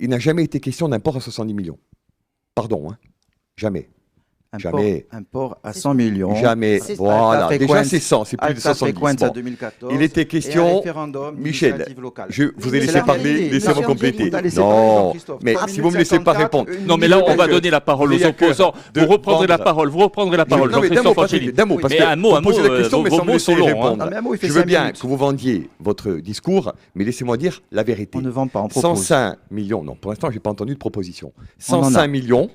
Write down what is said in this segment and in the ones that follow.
il n'a jamais été question d'un port à 70 millions. Pardon, hein. Jamais. Jamais. Un port à 100 millions. Jamais. Voilà. Déjà, c'est 100, c'est plus de 70. Bon. 2014, il était question, Michel, je vous ai laissé parler, laissez-moi compléter. Non, mais si vous ne me laissez pas répondre. Non, mais là, on va donner la parole aux opposants. Vous reprendrez la parole, Non, mais d'un mot, parce que un mot, posez la question, mais sans me laisser répondre. répondre. Je veux bien que vous vendiez votre discours, mais laissez-moi dire la vérité. On ne vend pas, on propose. 105 millions, non, pour l'instant, je n'ai pas entendu de proposition. 105 millions,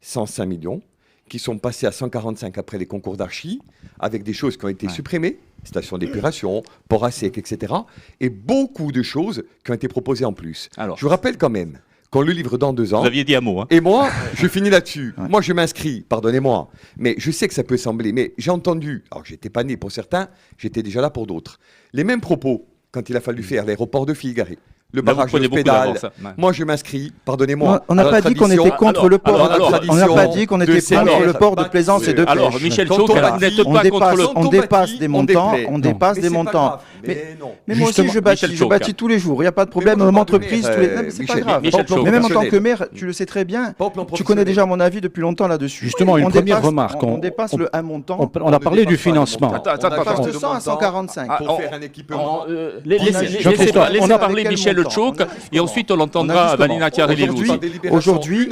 105 millions, qui sont passés à 145 après les concours d'archi, avec des choses qui ont été supprimées, station d'épuration, port à sec, etc. Et beaucoup de choses qui ont été proposées en plus. Alors, je vous rappelle quand même qu'on le livre dans 2 ans. Vous aviez dit un mot. Hein. Et moi, je finis là-dessus. Moi, je m'inscris, pardonnez-moi, mais je sais que ça peut sembler, mais j'ai entendu, alors j'étais pas né pour certains, j'étais déjà là pour d'autres, les mêmes propos quand il a fallu faire l'aéroport de Filgaré. Le barrage de pédale. Moi, je m'inscris, pardonnez-moi. On n'a pas dit qu'on était contre le port. On n'a pas dit qu'on était contre le port de plaisance et de pêche. Alors, Michel Chauc, vous n'êtes pas contre le... On dépasse des montants. On dépasse des montants. Mais moi aussi, je bâtis tous les jours. Il n'y a pas de problème. Mon entreprise, c'est pas grave. Mais même en tant que maire, tu le sais très bien. Tu connais déjà mon avis depuis longtemps là-dessus. Justement, une première remarque. On dépasse un montant. On a parlé du financement. On passe de 100 à 145. Pour faire un équipement. Laissez parler Michel Chauc et ensuite on l'entendra Vanina Chiarelli-Louzi. Aujourd'hui,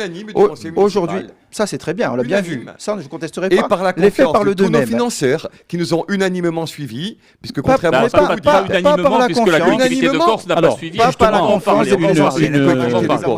ça c'est très bien, on l'a bien vu. Ça, je ne contesterai pas. Et par la confiance de tous nos financeurs qui nous ont unanimement suivis, puisque contrairement pas unanimement, puisque la collectivité de Corse n'a pas suivi.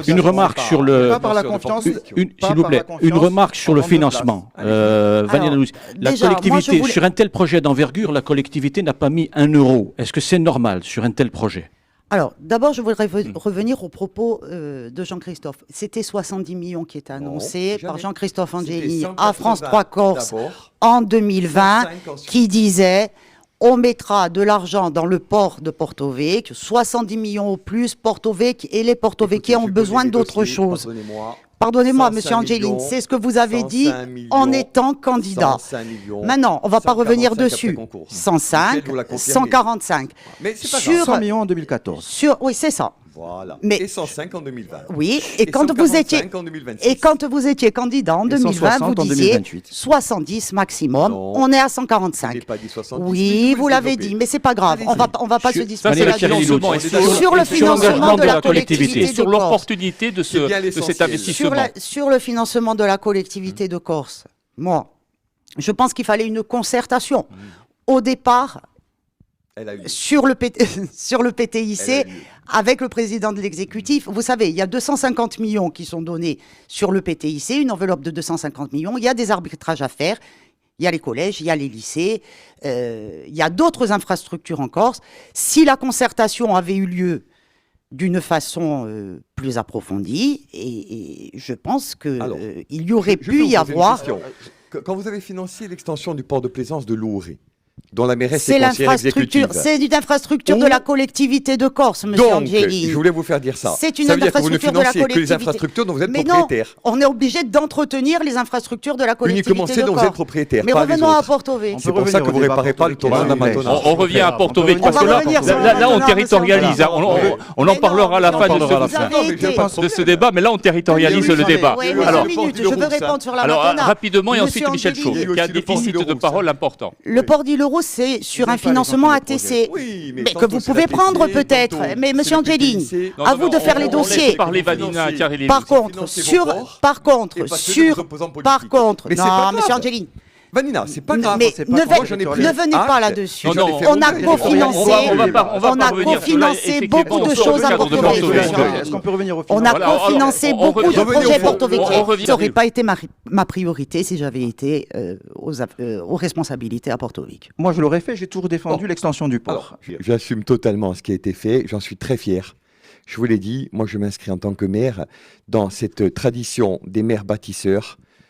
Une remarque sur le... Pas par la confiance. S'il vous plaît, une remarque sur le financement. Vanina Louzi, la collectivité, sur un tel projet d'envergure, la collectivité n'a pas mis 1 euro. Est-ce que c'est normal sur un tel projet ? Alors, d'abord, je voudrais revenir aux propos de Jean-Christophe. C'était 70 millions qui étaient annoncés par Jean-Christophe Angeli à France 3 Corse en 2020, qui disait on mettra de l'argent dans le port de Porto Vecchio, 70 millions au plus, Porto Vecchio, et les Porto Vecchio ont besoin d'autre chose. Pardonnez-moi, monsieur Angeline, c'est ce que vous avez dit en étant candidat. Maintenant, on ne va pas revenir dessus. 105, 145. Mais c'est pas 100 millions en 2014. Oui, c'est ça. Voilà. Mais, et 105 en 2020. Oui, et quand vous étiez candidat en 2020, vous disiez 70 maximum. Non, on est à 145. Pas dit 70, oui, vous l'avez dit, mais c'est pas grave. On va pas se disputer là-dessus. Sur le financement de la collectivité, sur l'opportunité de cet investissement. Sur le financement de la collectivité de Corse, moi, je pense qu'il fallait une concertation. Au départ, sur le PTIC, avec le président de l'exécutif. Vous savez, il y a 250 millions qui sont donnés sur le PTIC, une enveloppe de 250 millions. Il y a des arbitrages à faire. Il y a les collèges, il y a les lycées, il y a d'autres infrastructures en Corse. Si la concertation avait eu lieu d'une façon plus approfondie, et je pense qu'il y aurait pu y avoir... Quand vous avez financé l'extension du port de plaisance de Louré, dont la mairesse est conseillère exécutive. C'est une infrastructure de la collectivité de Corse, monsieur Angeline. Je voulais vous faire dire ça. C'est une infrastructure de la collectivité. Que les infrastructures dont vous êtes propriétaire. Non, on est obligé d'entretenir les infrastructures de la collectivité Uniquement celles dont vous êtes propriétaire. Mais revenons à Porto Vecchio. C'est pour ça que vous ne réparez pas le tournant d'Amazonas. On revient à Porto Vecchio, parce que là, on territorialise. On en parlera à la fin de ce débat, mais là, on territorialise le débat. Alors, je veux répondre sur la Matona. Rapidement, et ensuite Michel Chauc, qui a un déficit de parole important. Le port d'Île-Euro, c'est sur un financement ATC, mais que vous pouvez prendre peut-être. Mais monsieur Angeline, à vous de faire les dossiers. Par contre, non, monsieur Angeline. Vanina, c'est pas grave. Mais ne venez pas là-dessus. On a cofinancé beaucoup de choses à Porto Vecchio. Est-ce qu'on peut revenir au final ? On a cofinancé beaucoup de projets Porto Vecchio. Ça n'aurait pas été ma priorité si j'avais été aux responsabilités à Porto Vecchio. Moi, je l'aurais fait. J'ai toujours défendu l'extension du port. J'assume totalement ce qui a été fait. J'en suis très fier. Je vous l'ai dit, moi je m'inscris en tant que maire dans cette tradition des maires bâtisseurs